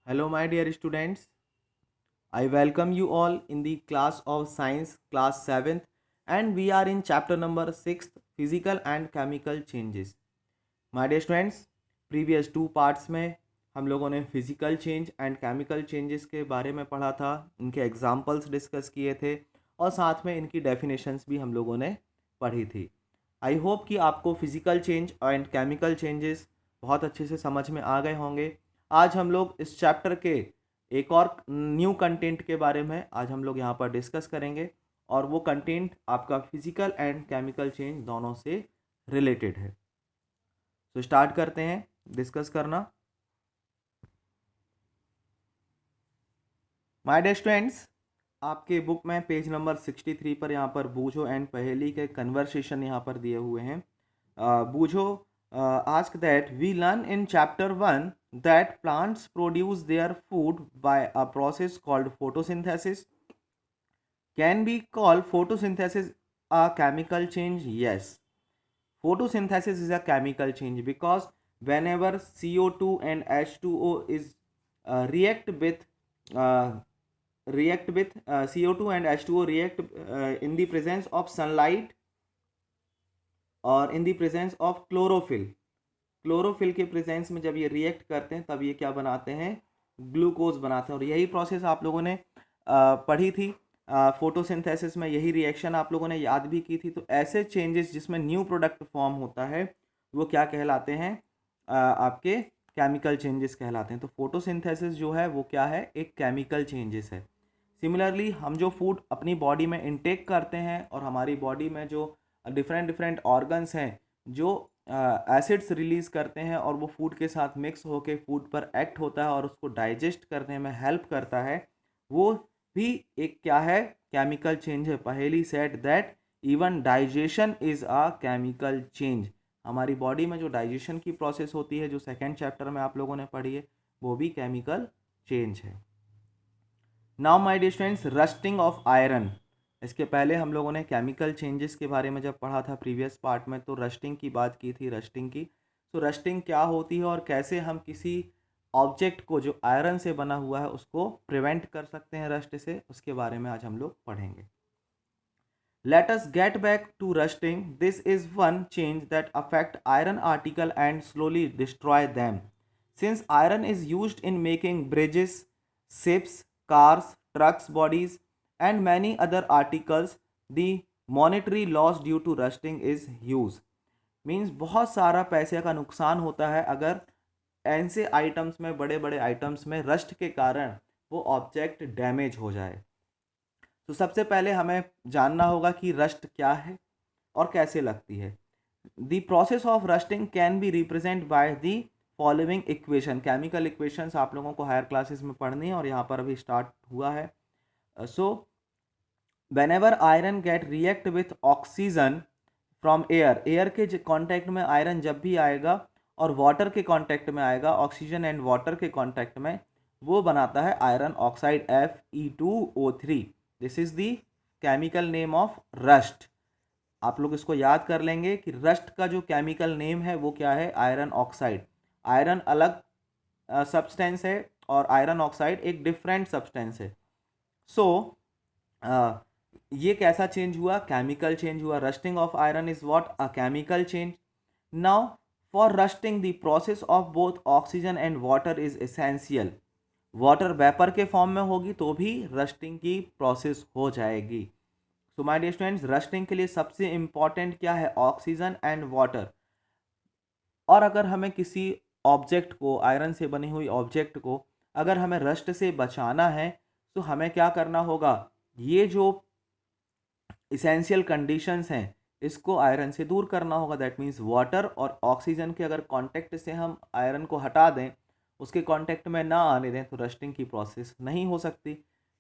Hello, my dear students. I welcome you all in the class of science, class 7th, and we are in chapter number 6th, physical and chemical changes. My dear students, previous two parts में हम लोगों ने physical change and chemical changes के बारे में पढ़ा था, इनके एग्जाम्पल्स डिस्कस किए थे और साथ में इनकी डेफिनेशंस भी हम लोगों ने पढ़ी थी. आई होप कि आपको physical change and chemical changes बहुत अच्छे से समझ में आ गए होंगे. आज हम लोग इस चैप्टर के एक और न्यू कंटेंट के बारे में आज हम लोग यहाँ पर डिस्कस करेंगे और वो कंटेंट आपका फिजिकल एंड केमिकल चेंज दोनों से रिलेटेड है. तो स्टार्ट करते हैं डिस्कस करना. माय डियर स्टूडेंट्स, आपके बुक में पेज नंबर 63 पर यहाँ पर बूझो एंड पहेली के कन्वर्सेशन यहाँ पर दिए हुए हैं. बूझो ask that we learn in chapter 1 that plants produce their food by a process called photosynthesis. Can we call photosynthesis a chemical change? Yes. Photosynthesis is a chemical change because whenever CO2 and H2O is react with CO2 and H2O react in the presence of sunlight और इन the presence of chlorophyll के presence में जब ये react करते हैं तब ये क्या बनाते हैं, ग्लूकोज बनाते हैं. और यही प्रोसेस आप लोगों ने पढ़ी थी फोटोसिंथेसिस में, यही रिएक्शन आप लोगों ने याद भी की थी. तो ऐसे चेंजेस जिसमें न्यू प्रोडक्ट फॉर्म होता है वो क्या कहलाते हैं, आपके केमिकल चेंजेस कहलाते हैं. तो फोटोसिंथेसिस जो है वो क्या है, एक केमिकल चेंजेस है. सिमिलरली हम जो फूड अपनी बॉडी में इनटेक करते हैं और हमारी बॉडी में जो डिफरेंट ऑर्गन्स हैं जो एसिड्स रिलीज़ करते हैं और वो फूड के साथ मिक्स होकर फूड पर एक्ट होता है और उसको डाइजेस्ट करने में हेल्प करता है, वो भी एक क्या है, केमिकल चेंज है. पहेली said that even digestion is a chemical change. हमारी बॉडी में जो डाइजेशन की प्रोसेस होती है जो सेकेंड चैप्टर में आप लोगों ने पढ़ी है वो भी केमिकल चेंज है. Now my dear students, rusting of iron. इसके पहले हम लोगों ने केमिकल चेंजेस के बारे में जब पढ़ा था प्रीवियस पार्ट में तो रस्टिंग की बात की थी, रस्टिंग की. तो रस्टिंग क्या होती है और कैसे हम किसी ऑब्जेक्ट को जो आयरन से बना हुआ है उसको प्रिवेंट कर सकते हैं रस्ट से, उसके बारे में आज हम लोग पढ़ेंगे. Let us get back to rusting. This is one change that affect iron article and slowly destroy them. Since iron is used in making bridges, ships, cars, trucks, bodies, and many other articles, the monetary loss due to rusting is huge. Means बहुत सारा पैसे का नुकसान होता है अगर ऐसे items में, बड़े बड़े आइटम्स में रस्ट के कारण वो ऑब्जेक्ट डैमेज हो जाए. तो सबसे पहले हमें जानना होगा कि रस्ट क्या है और कैसे लगती है. The process of rusting can be represent by the following equation. Chemical equations आप लोगों को हायर क्लासेस में पढ़नी है और यहाँ पर अभी स्टार्ट हुआ है. So whenever iron get react with oxygen from air, air के कांटेक्ट में आयरन जब भी आएगा और वाटर के कांटेक्ट में आएगा, ऑक्सीजन एंड वाटर के कांटेक्ट में, वो बनाता है iron oxide Fe2O3. This is the chemical name of rust. आप लोग इसको याद कर लेंगे कि रस्ट का जो केमिकल नेम है वो क्या है, आयरन ऑक्साइड. आयरन अलग सब्सटेंस है और आयरन ऑक्साइड एक डिफरेंट सब्सटेंस है. सो ये कैसा चेंज हुआ, केमिकल चेंज हुआ. Rusting of iron is what, a chemical change. Now for rusting the process of both oxygen and water is essential. Water vapour के form में होगी तो भी रस्टिंग की प्रोसेस हो जाएगी. So my dear students, rusting के लिए सबसे इंपॉर्टेंट क्या है, ऑक्सीजन एंड वाटर. और अगर हमें किसी ऑब्जेक्ट को, आयरन से बनी हुई ऑब्जेक्ट को अगर हमें रस्ट से बचाना है तो हमें क्या करना होगा, ये जो इसेंशियल कंडीशंस हैं इसको आयरन से दूर करना होगा. दैट मीन्स वाटर और ऑक्सीजन के अगर कांटेक्ट से हम आयरन को हटा दें, उसके कांटेक्ट में ना आने दें, तो रस्टिंग की प्रोसेस नहीं हो सकती.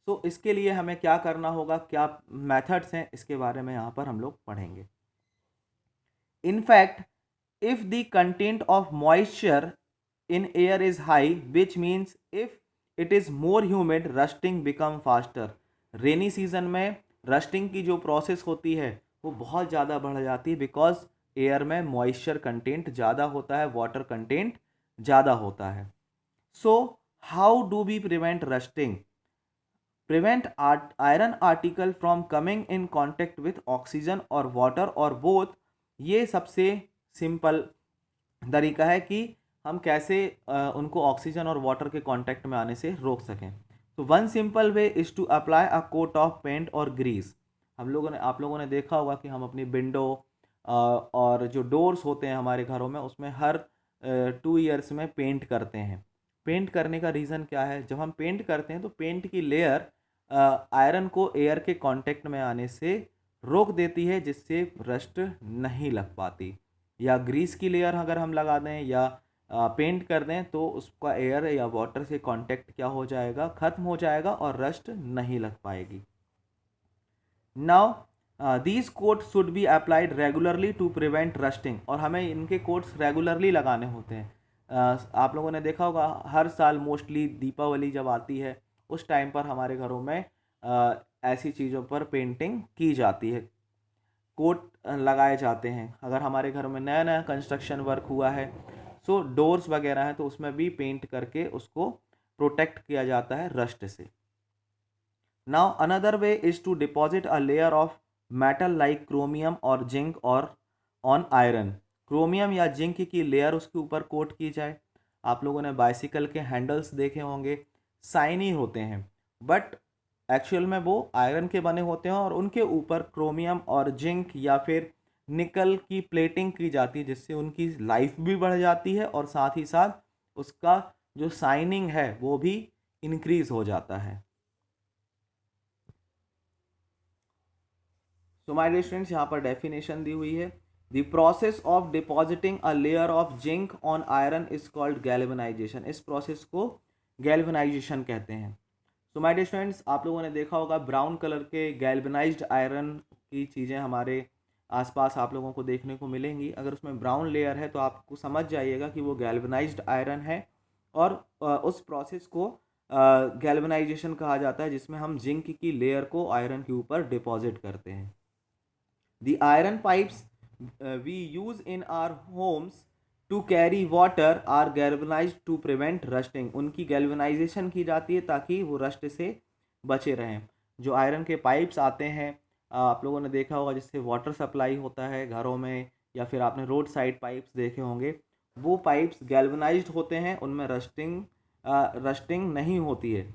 तो इसके लिए हमें क्या करना होगा, क्या मेथड्स हैं, इसके बारे में यहाँ पर हम लोग पढ़ेंगे. In fact if the content of moisture in air is high, which means if it is more humid, rusting become faster. Rainy season में रस्टिंग की जो प्रोसेस होती है वो बहुत ज़्यादा बढ़ जाती है बिकॉज एयर में मॉइस्चर कंटेंट ज़्यादा होता है, वाटर कंटेंट ज़्यादा होता है. So how do we prevent rusting? Prevent iron article from coming in contact with oxygen और वाटर और बोथ। ये सबसे सिंपल तरीका है कि हम कैसे उनको ऑक्सीजन और वाटर के कांटेक्ट में आने से रोक सकें। तो one simple way is to apply a coat of paint और ग्रीस। आप लोगों ने देखा होगा कि हम अपनी विंडो और जो डोर्स होते हैं हमारे घरों में, उसमें हर 2 ईयर्स में पेंट करते हैं। पेंट करने का रीज़न क्या है? जब हम पेंट करते हैं तो पेंट की लेयर आयरन को एयर के कांटेक्ट में आने से रोक देती है, जिससे रस्ट नहीं लग पाती। या ग्रीस की लेयर अगर हम लगा दें या पेंट कर दें तो उसका एयर या वाटर से कांटेक्ट क्या हो जाएगा? ख़त्म हो जाएगा और रस्ट नहीं लग पाएगी। Now these coats should be applied regularly to prevent rusting. और हमें इनके कोट्स रेगुलरली लगाने होते हैं। आप लोगों ने देखा होगा हर साल मोस्टली दीपावली जब आती है उस टाइम पर हमारे घरों में ऐसी चीज़ों पर पेंटिंग की जाती है, कोट लगाए जाते हैं। अगर हमारे घर में नया नया कंस्ट्रक्शन वर्क हुआ है, सो डोर्स वगैरह हैं, तो उसमें भी पेंट करके उसको प्रोटेक्ट किया जाता है रस्ट से। Now another way is to deposit a layer of metal like chromium और जिंक और ऑन आयरन। क्रोमियम या जिंक की लेयर उसके ऊपर कोट की जाए। आप लोगों ने बाइसिकल के हैंडल्स देखे होंगे, शाइनी होते हैं, बट एक्चुअल में वो आयरन के बने होते हैं और उनके ऊपर क्रोमियम और जिंक या फिर निकल की प्लेटिंग की जाती है, जिससे उनकी लाइफ भी बढ़ जाती है और साथ ही साथ उसका जो शाइनिंग है वो भी इंक्रीज हो जाता है। सो माय डियर स्टूडेंट्स, यहाँ पर डेफिनेशन दी हुई है। The process of depositing a layer of zinc on iron is called galvanisation. इस प्रोसेस को गैल्वेनाइजेशन कहते हैं। सो माय डियर स्टूडेंट्स, आप लोगों ने देखा होगा ब्राउन कलर के गैल्वेनाइज्ड आयरन की चीज़ें हमारे आसपास आप लोगों को देखने को मिलेंगी। अगर उसमें ब्राउन लेयर है तो आपको समझ जाइएगा कि वो गैल्वेनाइज्ड आयरन है। और उस प्रोसेस को गैल्वेनाइजेशन कहा जाता है, जिसमें हम जिंक की लेयर को आयरन के ऊपर डिपॉजिट करते हैं। The iron pipes we use in our homes to carry water are galvanized to prevent rusting। उनकी गैल्वेनाइजेशन की जाती है ताकि वो रस्ट से बचे रहें। जो आयरन के पाइप्स आते हैं, आप लोगों ने देखा होगा जिससे वाटर सप्लाई होता है घरों में, या फिर आपने रोड साइड पाइप्स देखे होंगे, वो पाइप्स गैल्वेनाइज्ड होते हैं, उनमें रस्टिंग नहीं होती है।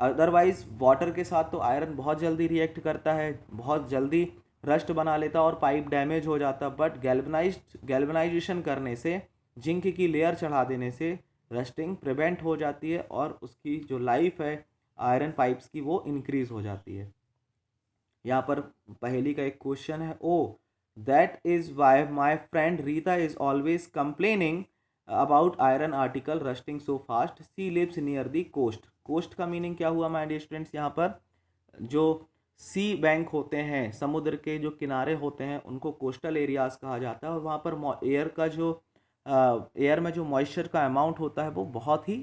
अदरवाइज़ वाटर के साथ तो आयरन बहुत जल्दी रिएक्ट करता है, बहुत जल्दी रस्ट बना लेता और पाइप डैमेज हो जाता। बट गैल्वेनाइजेशन करने से, जिंक की लेयर चढ़ा देने से रस्टिंग प्रिवेंट हो जाती है और उसकी जो लाइफ है आयरन पाइप्स की वो इंक्रीज हो जाती है। यहाँ पर पहेली का एक क्वेश्चन है, oh that is why my friend Rita is always complaining about iron article rusting so fast, she lives near the coast. Coast का मीनिंग क्या हुआ माय डियर स्टूडेंट्स? यहाँ पर जो सी बैंक होते हैं, समुद्र के जो किनारे होते हैं, उनको कोस्टल एरियाज़ कहा जाता है। और वहाँ पर एयर का जो एयर में जो मॉइस्चर का अमाउंट होता है वो बहुत ही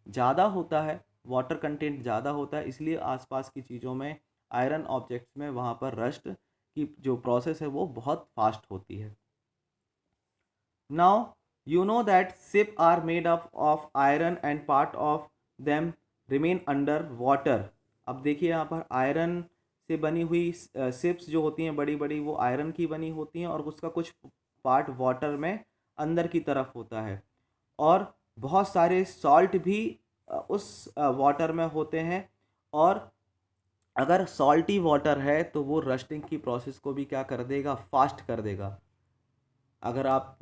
ज़्यादा होता है, वाटर कंटेंट ज़्यादा होता है, इसलिए आसपास की चीज़ों में, आयरन ऑब्जेक्ट्स में वहाँ पर रस्ट की जो प्रोसेस है वो बहुत फास्ट होती है। Now you know that ship are made up of iron and part of them remain under water. अब देखिए यहाँ पर आयरन से बनी हुई शिप्स जो होती हैं बड़ी बड़ी, वो आयरन की बनी होती हैं और उसका कुछ पार्ट वाटर में अंदर की तरफ होता है। और बहुत सारे सॉल्ट भी उस वाटर में होते हैं। और अगर सॉल्टी वाटर है तो वो रस्टिंग की प्रोसेस को भी क्या कर देगा? फास्ट कर देगा। अगर आप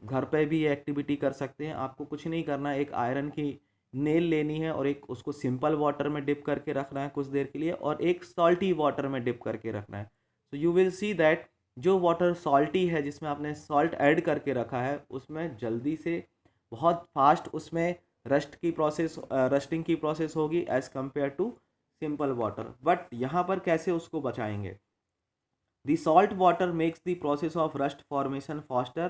घर पे भी ये एक्टिविटी कर सकते हैं, आपको कुछ नहीं करना है, एक आयरन की नेल लेनी है और एक उसको सिंपल वाटर में डिप करके रखना है कुछ देर के लिए, और एक सॉल्टी वाटर में डिप करके रखना है। तो यू विल सी दैट जो वाटर सॉल्टी है, जिसमें आपने सॉल्ट ऐड करके रखा है, उसमें जल्दी से बहुत फास्ट उसमें रस्टिंग की प्रोसेस होगी as compare to simple water. But यहाँ पर कैसे उसको बचाएंगे? The salt water makes the process of rust formation faster.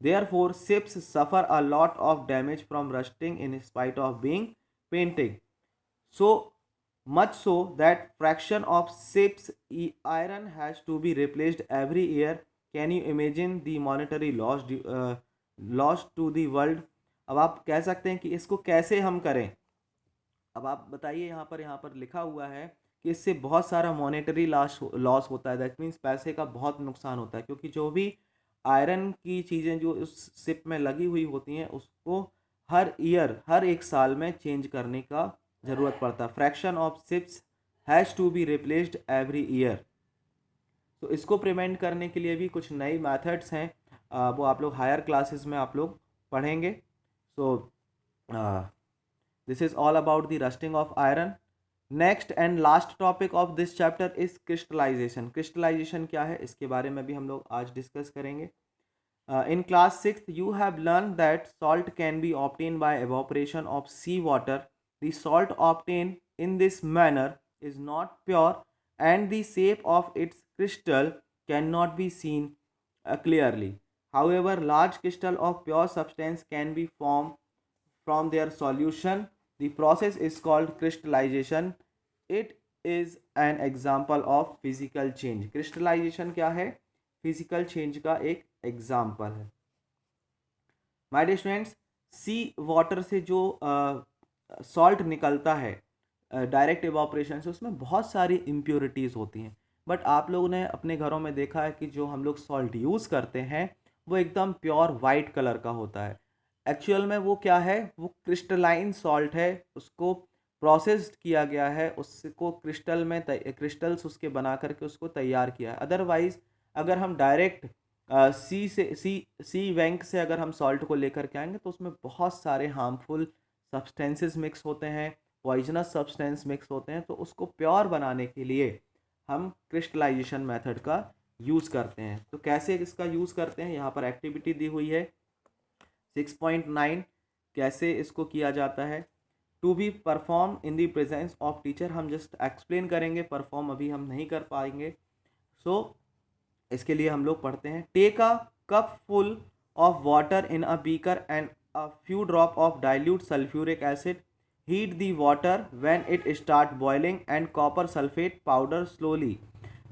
Therefore, ships suffer a lot of damage from rusting in spite of being painted. So much so that fraction of ships' iron has to be replaced every year. Can you imagine the monetary loss to the world? अब आप कह सकते हैं कि इसको कैसे हम करें? अब आप बताइए, यहाँ पर लिखा हुआ है कि इससे बहुत सारा मॉनेटरी लॉस होता है, दैट मीन्स पैसे का बहुत नुकसान होता है, क्योंकि जो भी आयरन की चीज़ें जो उस शिप में लगी हुई होती हैं उसको हर ईयर, हर एक साल में चेंज करने का ज़रूरत पड़ता है। Fraction of ships has to be replaced every year. तो इसको प्रिवेंट करने के लिए भी कुछ नई मेथड्स हैं, वो आप लोग हायर क्लासेस में आप लोग पढ़ेंगे। So this is all about the rusting of iron. Next and last topic of this chapter is crystallization. Crystallization क्या है, इसके बारे में भी हम लोग आज डिस्कस करेंगे। In class 6th, you have learned that salt can be obtained by evaporation of seawater. The salt obtained in this manner is not pure, and the shape of its crystal cannot be seen clearly. However, large crystal of pure substance can be formed from their solution. The process is called crystallization. It is an example of physical change. Crystallization क्या है? Physical change का एक example है। My dear students, sea water से जो salt निकलता है direct evaporation से, उसमें बहुत सारी इम्प्योरिटीज़ होती हैं, बट आप लोगों ने अपने घरों में देखा है कि जो हम लोग सॉल्ट यूज़ करते हैं वो एकदम प्योर वाइट कलर का होता है। एक्चुअल में वो क्या है, वो क्रिस्टलाइन सॉल्ट है, उसको प्रोसेस्ड किया गया है, उसको क्रिस्टल में क्रिस्टल्स उसके बना करके उसको तैयार किया है। अदरवाइज़ अगर हम डायरेक्ट सी बैंक से अगर हम सॉल्ट को लेकर के आएंगे तो उसमें बहुत सारे हार्मफुल सब्सटेंसेस मिक्स होते हैं, पॉइजनस सब्सटेंस मिक्स होते हैं। तो उसको प्योर बनाने के लिए हम क्रिस्टलाइजेशन मेथड का यूज़ करते हैं। तो कैसे इसका यूज़ करते हैं, यहाँ पर एक्टिविटी दी हुई है 6.9, कैसे इसको किया जाता है। To be perform in the presence of teacher, हम जस्ट एक्सप्लेन करेंगे, परफॉर्म अभी हम नहीं कर पाएंगे। सो इसके लिए हम लोग पढ़ते हैं। Take a cup full of water in a beaker and a few drop of dilute sulphuric acid, heat the water when it start boiling and copper sulphate powder slowly.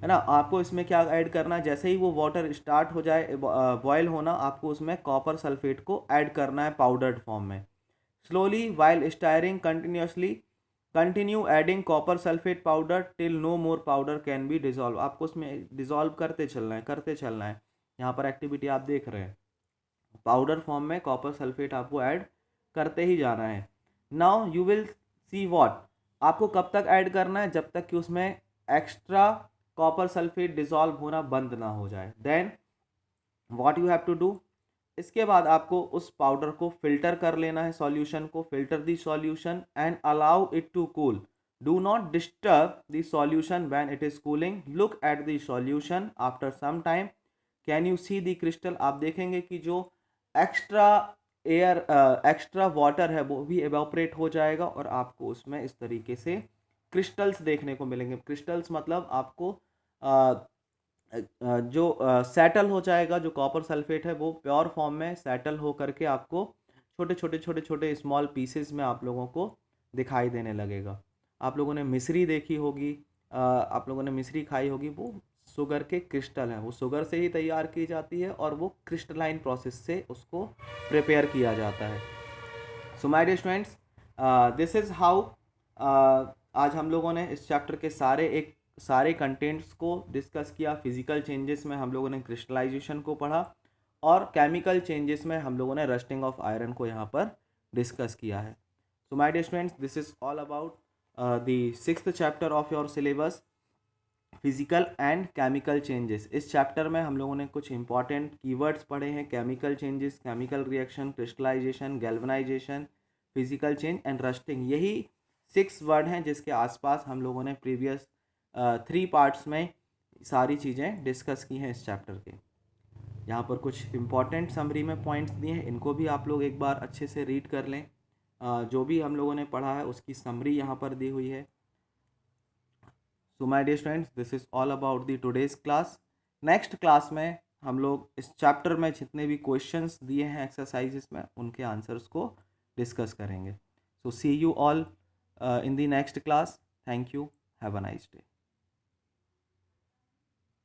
है ना, आपको इसमें क्या ऐड करना है, जैसे ही वो वाटर स्टार्ट हो जाए बॉयल होना, आपको उसमें कॉपर सल्फेट को ऐड करना है पाउडर्ड फॉर्म में। Slowly while stirring continuously, continue adding copper sulphate powder till no more powder can be dissolve. आपको उसमें डिजॉल्व करते चलना है, करते चलना है। यहाँ पर एक्टिविटी आप देख रहे हैं, पाउडर फॉर्म में कॉपर सल्फेट आपको ऐड करते ही जाना है। Now you will see what, आपको कब तक ऐड करना है, जब तक कि उसमें एक्स्ट्रा कॉपर सल्फेट डिजॉल्व होना बंद ना हो जाए। Then what you have to do, इसके बाद आपको उस पाउडर को फिल्टर कर लेना है, सॉल्यूशन को filter the solution and allow it to cool. Do not disturb the solution when it is cooling. Look at the solution after some time, can you see the crystal. आप देखेंगे कि जो extra air extra water है वो भी evaporate हो जाएगा और आपको उसमें इस तरीके से क्रिस्टल्स देखने को मिलेंगे। क्रिस्टल्स मतलब आपको जो सेटल हो जाएगा, जो कॉपर सल्फेट है वो प्योर फॉर्म में सेटल हो करके आपको छोटे छोटे स्मॉल पीसेस में आप लोगों को दिखाई देने लगेगा। आप लोगों ने मिश्री देखी होगी, आप लोगों ने मिश्री खाई होगी, वो शुगर के क्रिस्टल हैं, वो शुगर से ही तैयार की जाती है और वो क्रिस्टलाइन प्रोसेस से उसको प्रिपेयर किया जाता है। So my dear students, this is how आज हम लोगों ने इस चैप्टर के सारे कंटेंट्स को डिस्कस किया। फिजिकल चेंजेस में हम लोगों ने क्रिस्टलाइजेशन को पढ़ा और केमिकल चेंजेस में हम लोगों ने रस्टिंग ऑफ आयरन को यहाँ पर डिस्कस किया है। So my dear students, this is all about the 6th chapter of your syllabus, physical and chemical changes. इस चैप्टर में हम लोगों ने कुछ इंपॉर्टेंट कीवर्ड्स पढ़े हैं, chemical changes, chemical reaction, crystallization, galvanization, physical change and rusting. यही 6 word हैं जिसके आसपास हम लोगों ने प्रीवियस 3 पार्ट्स में सारी चीज़ें डिस्कस की हैं इस चैप्टर के। यहाँ पर कुछ इंपॉर्टेंट समरी में पॉइंट्स दिए हैं, इनको भी आप लोग एक बार अच्छे से रीड कर लें। जो भी हम लोगों ने पढ़ा है उसकी समरी यहाँ पर दी हुई है। So my dear students, this is all about the today's class. Next class में हम लोग इस चैप्टर में जितने भी क्वेश्चंस दिए हैं एक्सरसाइजेस में, उनके आंसर्स को डिस्कस करेंगे। So see you all in the next class. Thank you, have a nice day.